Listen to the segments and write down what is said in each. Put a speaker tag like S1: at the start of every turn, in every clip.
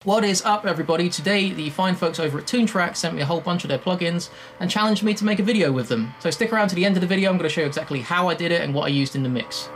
S1: What is up, everybody? Today the fine folks over at Toontrack sent me a whole bunch of their plugins and challenged me to make a video with them. So stick around to the end of the video. I'm going to show you exactly how I did it and what I used in the mix.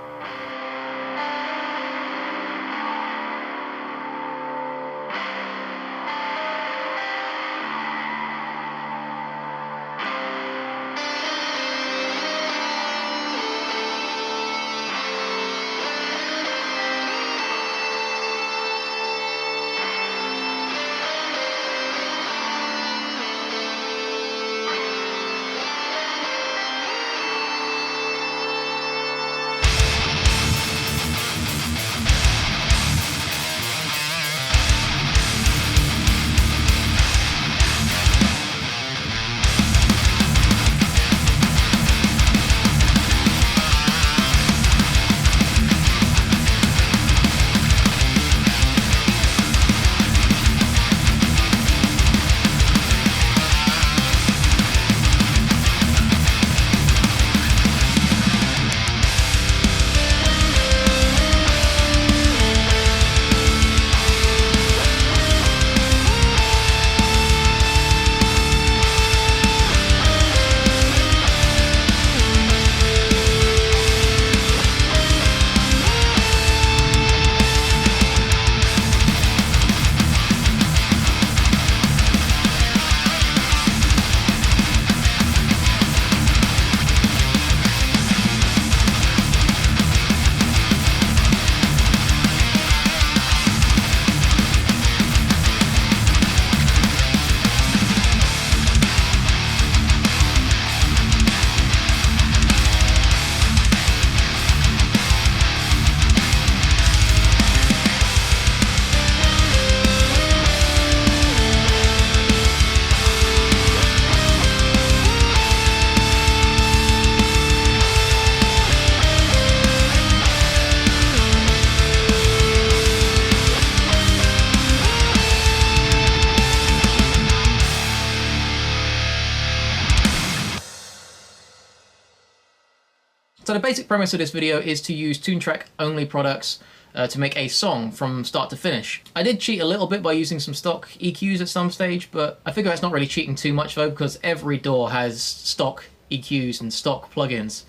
S1: So the basic premise of this video is to use Toontrack only products to make a song from start to finish. I did cheat a little bit by using some stock EQs at some stage, but I figure that's not really cheating too much though, because every DAW has stock EQs and stock plugins,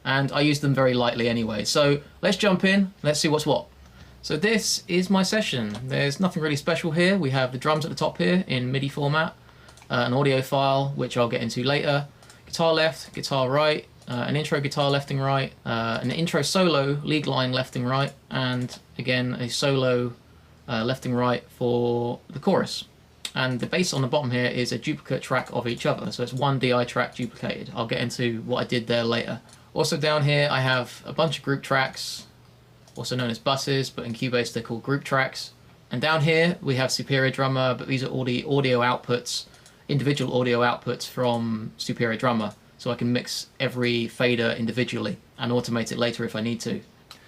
S1: and I use them very lightly anyway. So let's jump in, let's see what's what. So this is my session. There's nothing really special here. We have the drums at the top here in MIDI format, an audio file, which I'll get into later, guitar left, guitar right, an intro guitar left and right, an intro solo lead line left and right, and again a solo left and right for the chorus. And the bass on the bottom here is a duplicate track of each other, so it's one DI track duplicated. I'll get into what I did there later. Also down here I have a bunch of group tracks, also known as buses, but in Cubase they're called group tracks. And down here we have Superior Drummer, but these are all the audio outputs, individual audio outputs from Superior Drummer. So I can mix every fader individually and automate it later if I need to.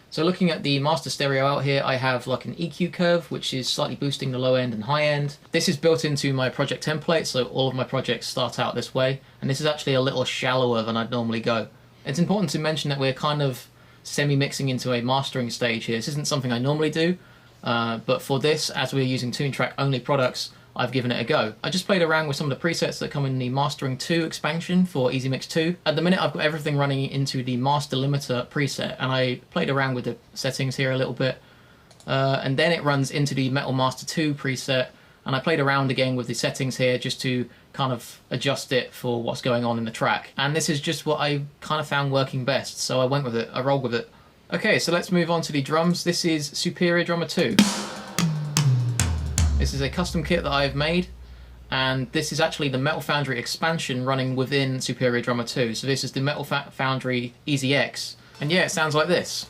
S1: So looking at the master stereo out here, I have like an EQ curve, which is slightly boosting the low end and high end. This is built into my project template, so all of my projects start out this way. And this is actually a little shallower than I'd normally go. It's important to mention that we're kind of semi-mixing into a mastering stage here. This isn't something I normally do, but for this, as we're using Toontrack only products, I've given it a go. I just played around with some of the presets that come in the Mastering 2 expansion for EZ Miz 2. At the minute I've got everything running into the Master Limiter preset, and I played around with the settings here a little bit. And then it runs into the Metal Master 2 preset, and I played around again with the settings here just to kind of adjust it for what's going on in the track. And this is just what I kind of found working best, so I went with it, I rolled with it. Okay, so let's move on to the drums. This is Superior Drummer 2. This is a custom kit that I've made, and this is actually the Metal Foundry expansion running within Superior Drummer 2. So this is the Metal Foundry EZX, and yeah, it sounds like this.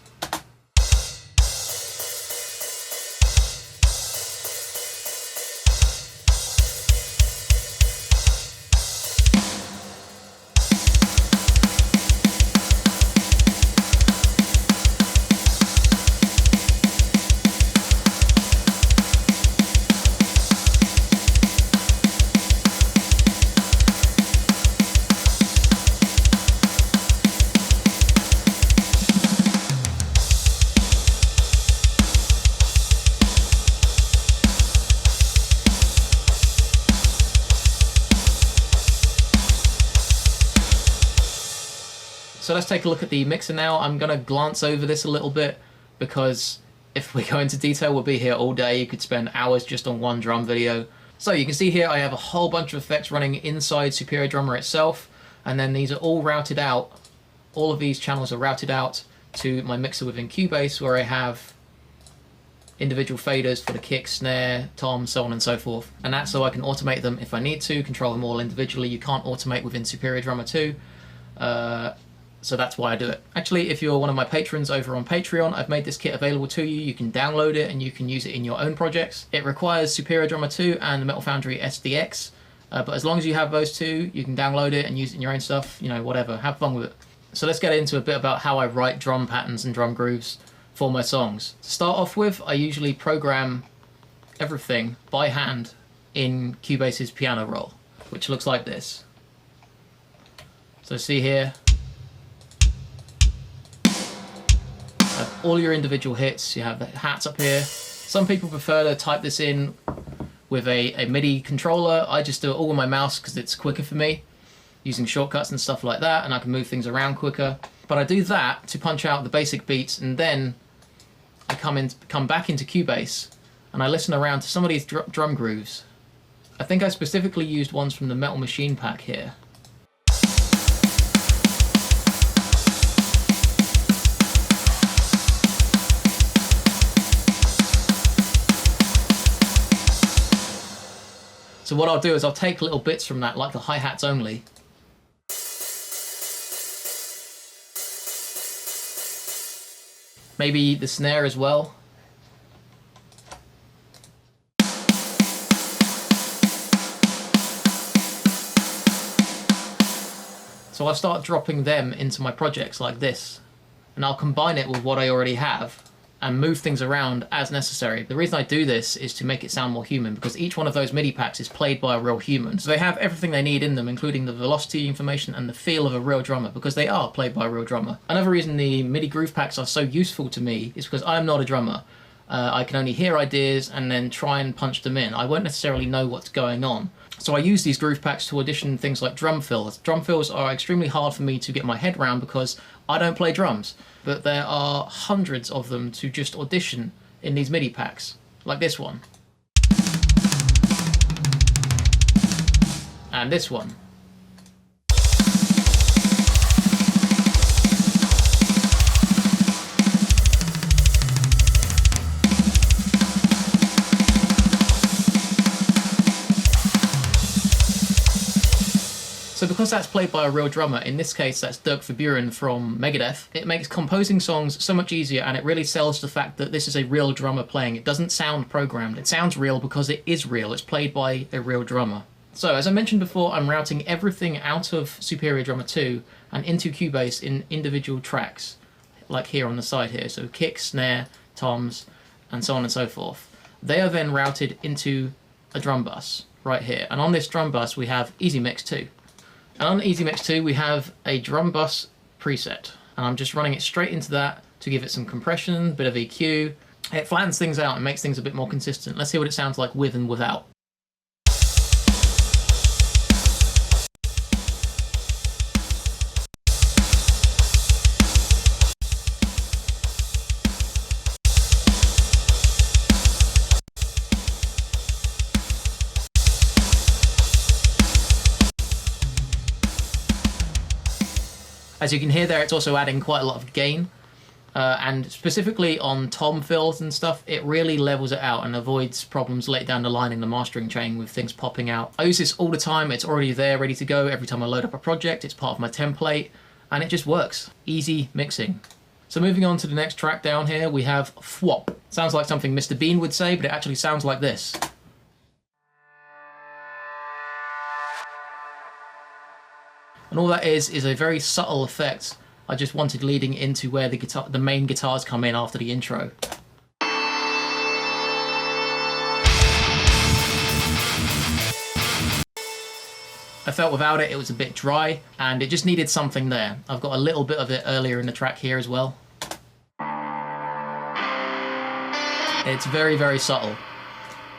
S1: So let's take a look at the mixer now. I'm gonna glance over this a little bit because if we go into detail, we'll be here all day. You could spend hours just on one drum video. So you can see here I have a whole bunch of effects running inside Superior Drummer itself, and then these are all routed out. All of these channels are routed out to my mixer within Cubase, where I have individual faders for the kick, snare, tom, so on and so forth. And that's so I can automate them if I need to, control them all individually. You can't automate within Superior Drummer 2. So that's why I do it. Actually, if you're one of my patrons over on Patreon, I've made this kit available to you. You can download it and you can use it in your own projects. It requires Superior Drummer 2 and the Metal Foundry SDX, but as long as you have those two, you can download it and use it in your own stuff, you know, whatever, have fun with it. So let's get into a bit about how I write drum patterns and drum grooves for my songs. To start off with, I usually program everything by hand in Cubase's piano roll, which looks like this. So see here, all your individual hits, you have the hats up here. Some people prefer to type this in with a MIDI controller. I just do it all with my mouse because it's quicker for me, using shortcuts and stuff like that, and I can move things around quicker. But I do that to punch out the basic beats, and then I come back into Cubase and I listen around to some of these drum grooves. I think I specifically used ones from the Metal Machine pack here. So what I'll do is I'll take little bits from that, like the hi-hats only. Maybe the snare as well. So I'll start dropping them into my projects like this, and I'll combine it with what I already have and move things around as necessary. The reason I do this is to make it sound more human, because each one of those MIDI packs is played by a real human. So they have everything they need in them, including the velocity information and the feel of a real drummer, because they are played by a real drummer. Another reason the MIDI groove packs are so useful to me is because I'm not a drummer. I can only hear ideas and then try and punch them in. I won't necessarily know what's going on. So I use these groove packs to audition things like drum fills. Drum fills are extremely hard for me to get my head around because I don't play drums, but there are hundreds of them to just audition in these MIDI packs, like this one. And this one. So because that's played by a real drummer, in this case that's Dirk Verburen from Megadeth, it makes composing songs so much easier, and it really sells the fact that this is a real drummer playing. It doesn't sound programmed. It sounds real because it is real. It's played by a real drummer. So as I mentioned before, I'm routing everything out of Superior Drummer 2 and into Cubase in individual tracks, like here on the side here. So kick, snare, toms, and so on and so forth. They are then routed into a drum bus right here. And on this drum bus we have EZ Miz 2. And on EZ Miz 2 we have a drum bus preset, and I'm just running it straight into that to give it some compression, a bit of EQ. It flattens things out and makes things a bit more consistent. Let's see what it sounds like with and without. As you can hear there, it's also adding quite a lot of gain, and specifically on tom fills and stuff, it really levels it out and avoids problems later down the line in the mastering chain with things popping out. I use this all the time. It's already there, ready to go. Every time I load up a project, it's part of my template, and it just works. Easy mixing. So moving on to the next track down here, we have Fwop. Sounds like something Mr. Bean would say, but it actually sounds like this. And all that is a very subtle effect I just wanted leading into where the main guitars come in after the intro. I felt without it, it was a bit dry, and it just needed something there. I've got a little bit of it earlier in the track here as well. It's very, very subtle.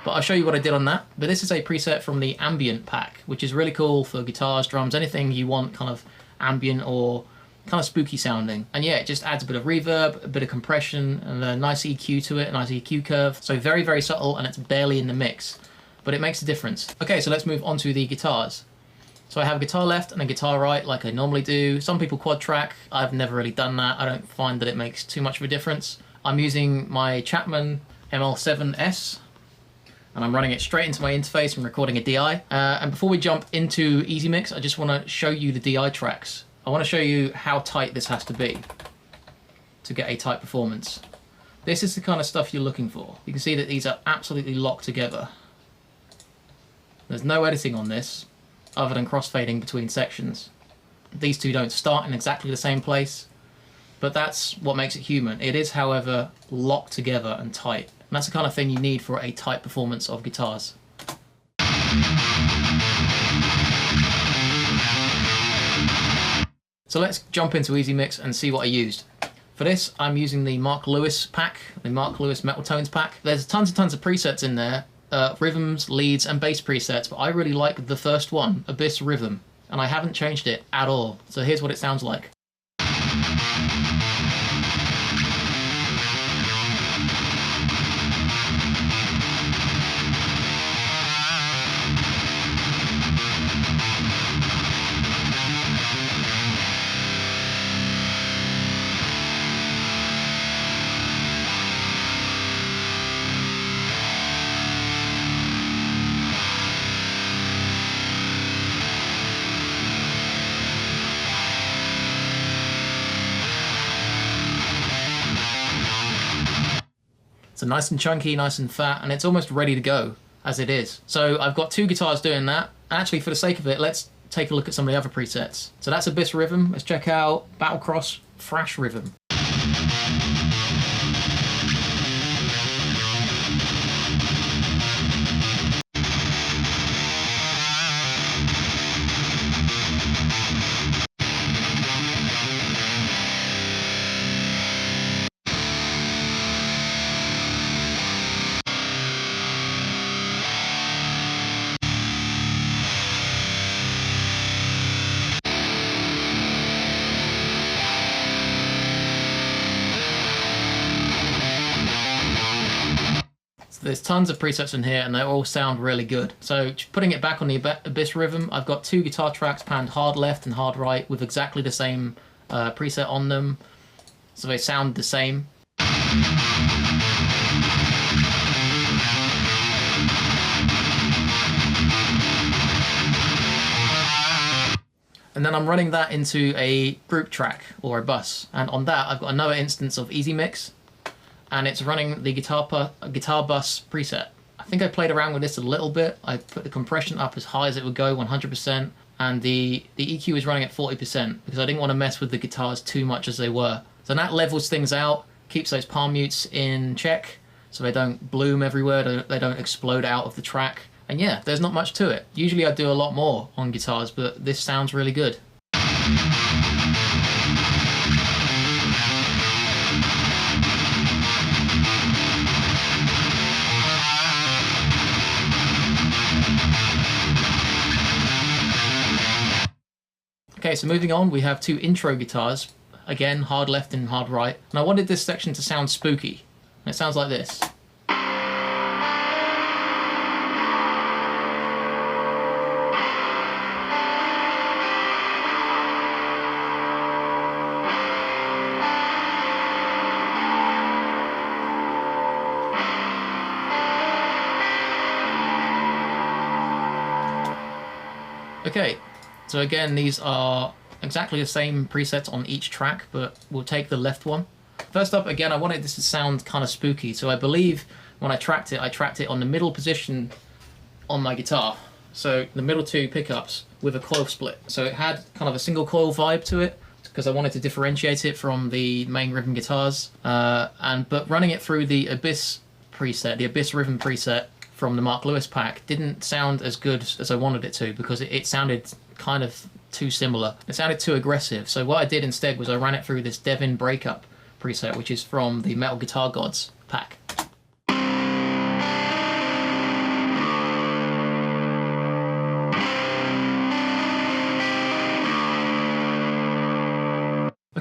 S1: But I'll show you what I did on that. But this is a preset from the ambient pack, which is really cool for guitars, drums, anything you want kind of ambient or kind of spooky sounding. And yeah, it just adds a bit of reverb, a bit of compression, and a nice EQ to it, a nice EQ curve. So very, very subtle, and it's barely in the mix, but it makes a difference. Okay, so let's move on to the guitars. So I have a guitar left and a guitar right like I normally do. Some people quad track. I've never really done that. I don't find that it makes too much of a difference. I'm using my Chapman ML7S, and I'm running it straight into my interface and recording a DI. And before we jump into EZ Mix, I just want to show you the DI tracks. I want to show you how tight this has to be to get a tight performance. This is the kind of stuff you're looking for. You can see that these are absolutely locked together. There's no editing on this other than crossfading between sections. These two don't start in exactly the same place, but that's what makes it human. It is, however, locked together and tight. And that's the kind of thing you need for a tight performance of guitars. So let's jump into EZ Mix and see what I used. For this, I'm using the Mark Lewis pack, the Mark Lewis Metal Tones pack. There's tons and tons of presets in there, rhythms, leads, and bass presets, but I really like the first one, Abyss Rhythm, and I haven't changed it at all. So here's what it sounds like. So nice and chunky, nice and fat, and it's almost ready to go as it is. So I've got two guitars doing that. Actually, for the sake of it, let's take a look at some of the other presets. So that's Abyss Rhythm. Let's check out Battlecross Thrash Rhythm. There's tons of presets in here and they all sound really good. So putting it back on the Abyss Rhythm, I've got two guitar tracks panned hard left and hard right with exactly the same preset on them. So they sound the same. And then I'm running that into a group track or a bus. And on that, I've got another instance of EZ Mix, and it's running the guitar bus preset. I think I played around with this a little bit. I put the compression up as high as it would go, 100%, and the EQ is running at 40% because I didn't want to mess with the guitars too much as they were. So that levels things out, keeps those palm mutes in check so they don't bloom everywhere, they don't explode out of the track. And yeah, there's not much to it. Usually I do a lot more on guitars, but this sounds really good. Okay, so moving on, we have two intro guitars. Again, hard left and hard right. And I wanted this section to sound spooky. And it sounds like this. Okay, so again, these are exactly the same presets on each track, but we'll take the left one. First up, again, I wanted this to sound kind of spooky, so I believe when I tracked it on the middle position on my guitar. So the middle two pickups with a coil split. So it had kind of a single coil vibe to it, because I wanted to differentiate it from the main rhythm guitars. But running it through the Abyss preset, the Abyss Rhythm preset from the Mark Lewis pack, didn't sound as good as I wanted it to, because it sounded kind of too similar. It sounded too aggressive. So what I did instead was I ran it through this Devin Breakup preset, which is from the Metal Guitar Gods pack.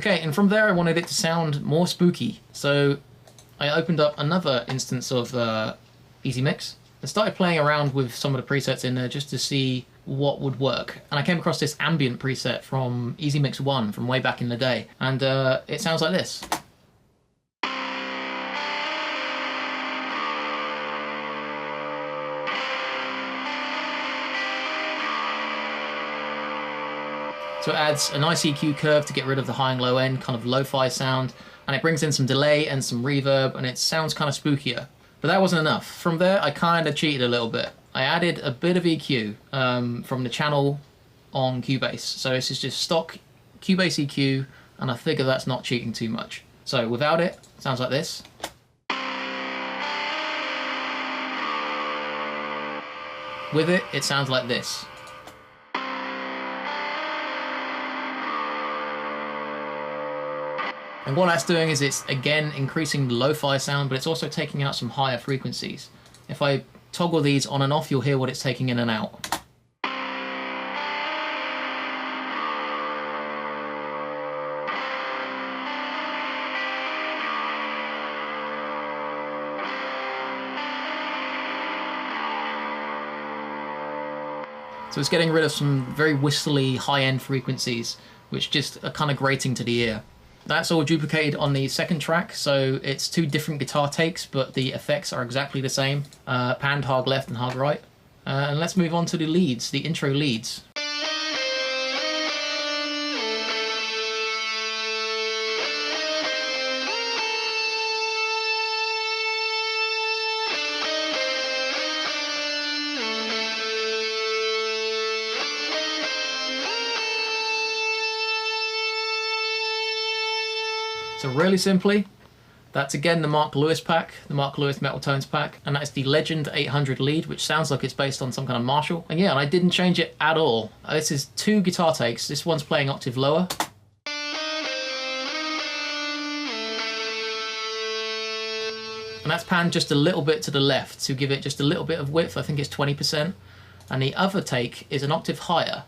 S1: Okay, and from there I wanted it to sound more spooky. So I opened up another instance of EZ Mix and started playing around with some of the presets in there just to see what would work. And I came across this ambient preset from EZ Mix 1 from way back in the day. And it sounds like this. So it adds a nice EQ curve to get rid of the high and low end, kind of lo-fi sound, and it brings in some delay and some reverb, and it sounds kind of spookier. But that wasn't enough. From there, I kind of cheated a little bit. I added a bit of EQ from the channel on Cubase. So this is just stock Cubase EQ, and I figure that's not cheating too much. So without it, it sounds like this. With it, it sounds like this. And what that's doing is it's, again, increasing the lo-fi sound, but it's also taking out some higher frequencies. If I toggle these on and off, you'll hear what it's taking in and out. So it's getting rid of some very whistly high-end frequencies, which just are kind of grating to the ear. That's all duplicated on the second track, so it's two different guitar takes, but the effects are exactly the same. Panned hard left and hard right. And let's move on to the leads, the intro leads. So really simply, that's again the Mark Lewis pack, the Mark Lewis Metal Tones pack, and that's the Legend 800 lead, which sounds like it's based on some kind of Marshall. And yeah, and I didn't change it at all. This is two guitar takes. This one's playing octave lower. And that's panned just a little bit to the left to give it just a little bit of width. I think it's 20%. And the other take is an octave higher.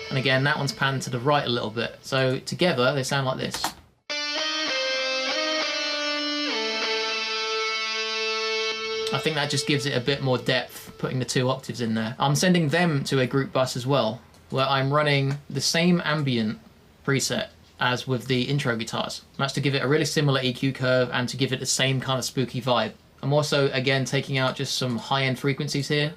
S1: And again, that one's panned to the right a little bit. So together, they sound like this. I think that just gives it a bit more depth, putting the two octaves in there. I'm sending them to a group bus as well, where I'm running the same ambient preset as with the intro guitars. And that's to give it a really similar EQ curve and to give it the same kind of spooky vibe. I'm also, again, taking out just some high-end frequencies here.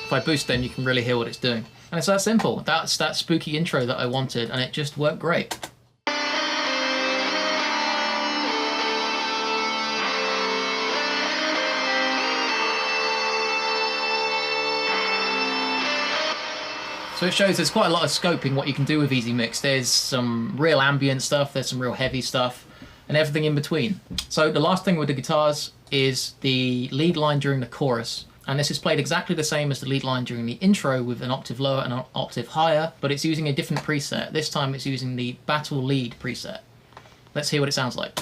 S1: If I boost them, you can really hear what it's doing. And it's that simple. That's that spooky intro that I wanted, and it just worked great. So it shows there's quite a lot of scope in what you can do with EZ Mix. There's some real ambient stuff, there's some real heavy stuff, and everything in between. So the last thing with the guitars is the lead line during the chorus. And this is played exactly the same as the lead line during the intro with an octave lower and an octave higher, but it's using a different preset. This time it's using the Battle Lead preset. Let's hear what it sounds like.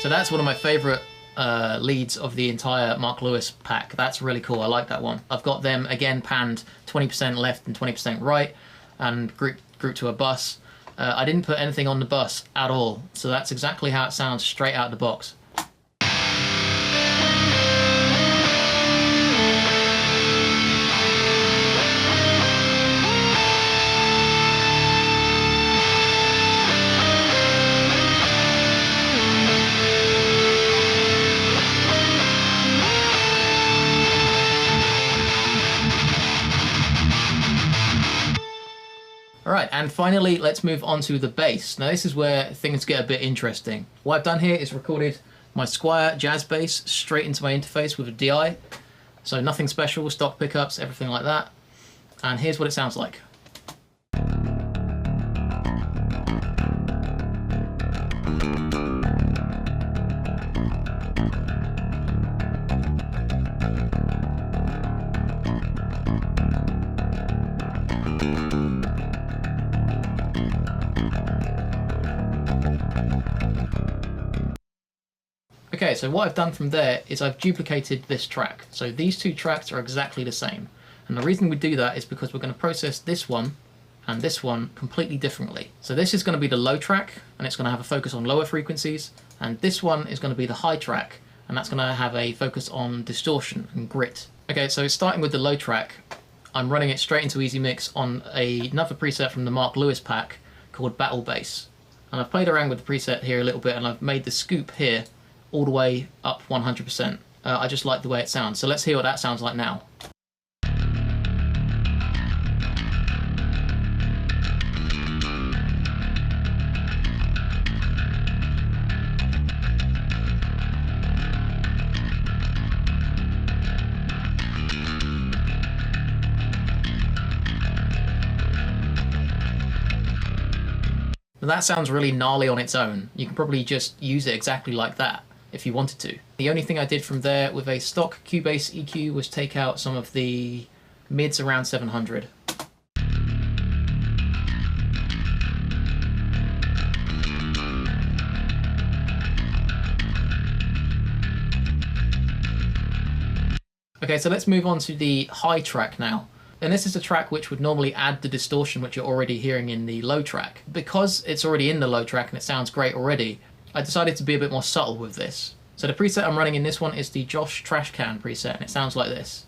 S1: So that's one of my favorite leads of the entire Mark Lewis pack. That's really cool. I like that one. I've got them again panned 20% left and 20% right, and grouped to a bus. I didn't put anything on the bus at all, so that's exactly how it sounds straight out of the box. Alright, and finally let's move on to the bass. Now this is where things get a bit interesting. What I've done here is recorded my Squire jazz bass straight into my interface with a DI. So nothing special, stock pickups, everything like that. And here's what it sounds like. Okay, so what I've done from there is I've duplicated this track. So these two tracks are exactly the same. And the reason we do that is because we're going to process this one and this one completely differently. So this is going to be the low track, and it's going to have a focus on lower frequencies. And this one is going to be the high track, and that's going to have a focus on distortion and grit. Okay, so starting with the low track, I'm running it straight into EZ Mix on another preset from the Mark Lewis pack called Battle Bass. And I've played around with the preset here a little bit, and I've made the scoop here all the way up 100%. I just like the way it sounds. So let's hear what that sounds like now. Now that sounds really gnarly on its own. You can probably just use it exactly like that if you wanted to. The only thing I did from there with a stock Cubase EQ was take out some of the mids around 700. Okay, so let's move on to the high track now. And this is a track which would normally add the distortion which you're already hearing in the low track. Because it's already in the low track and it sounds great already, I decided to be a bit more subtle with this. So the preset I'm running in this one is the Josh Trashcan preset, and it sounds like this.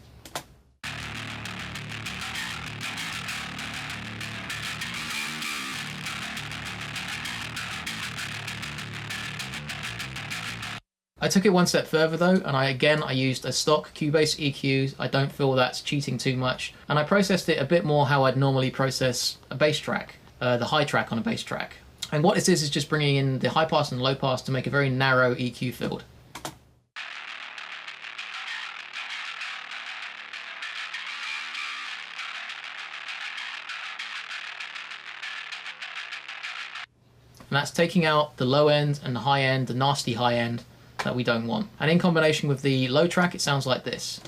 S1: I took it one step further though, and I used a stock Cubase EQ. I don't feel that's cheating too much, and I processed it a bit more how I'd normally process a bass track, the high track on a bass track. And what this is just bringing in the high pass and low pass to make a very narrow EQ field. And that's taking out the low end and the high end, the nasty high end that we don't want. And in combination with the low track, it sounds like this.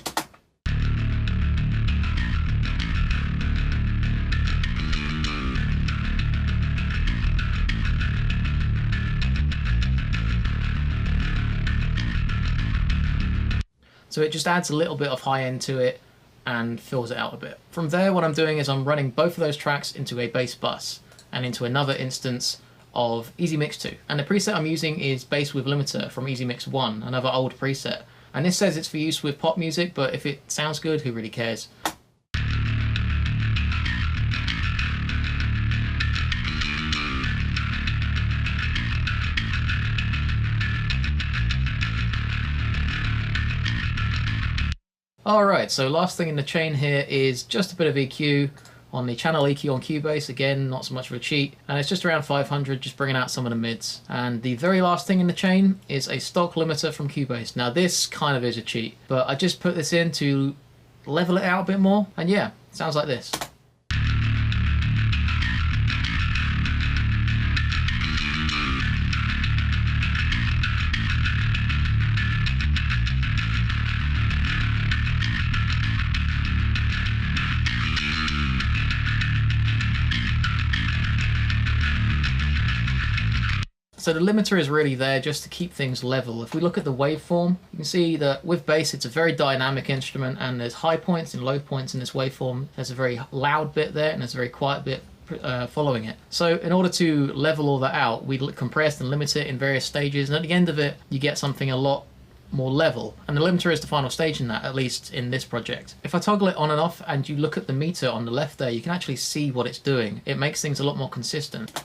S1: So it just adds a little bit of high end to it and fills it out a bit. From there, what I'm doing is I'm running both of those tracks into a bass bus and into another instance of EZ Mix 2. And the preset I'm using is Bass with Limiter from EZ Mix 1, another old preset. And this says it's for use with pop music, but if it sounds good, who really cares? Alright, so last thing in the chain here is just a bit of EQ on the channel EQ on Cubase. Again, not so much of a cheat, and it's just around 500, just bringing out some of the mids. And the very last thing in the chain is a stock limiter from Cubase. Now this kind of is a cheat, but I just put this in to level it out a bit more, and yeah, it sounds like this. So the limiter is really there just to keep things level. If we look at the waveform, you can see that with bass it's a very dynamic instrument, and there's high points and low points in this waveform. There's a very loud bit there and there's a very quiet bit following it. So in order to level all that out, we compress and limit it in various stages, and at the end of it you get something a lot more level, and the limiter is the final stage in that, at least in this project. If I toggle it on and off and you look at the meter on the left there, you can actually see what it's doing. It makes things a lot more consistent.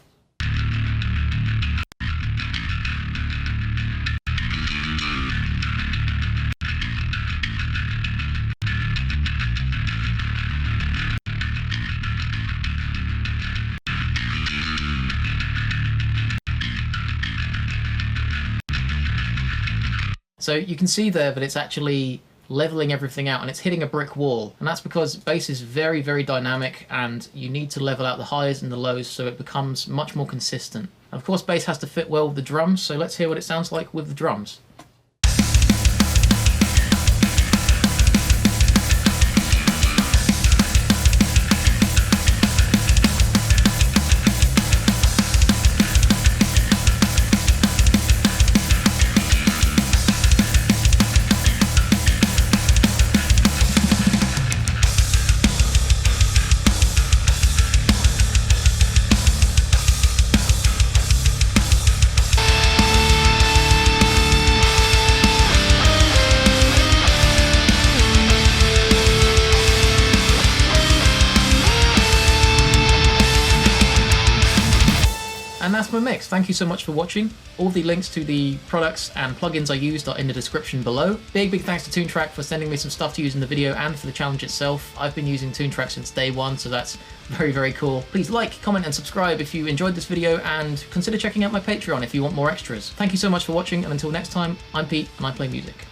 S1: So you can see there that it's actually leveling everything out and it's hitting a brick wall. And that's because bass is very, very dynamic and you need to level out the highs and the lows so it becomes much more consistent. Of course, bass has to fit well with the drums, so let's hear what it sounds like with the drums. And that's my mix. Thank you so much for watching. All the links to the products and plugins I used are in the description below. Big thanks to Toontrack for sending me some stuff to use in the video and for the challenge itself. I've been using Toontrack since day one, so that's very, very cool. Please like, comment, and subscribe if you enjoyed this video, and consider checking out my Patreon if you want more extras. Thank you so much for watching, and until next time, I'm Pete, and I play music.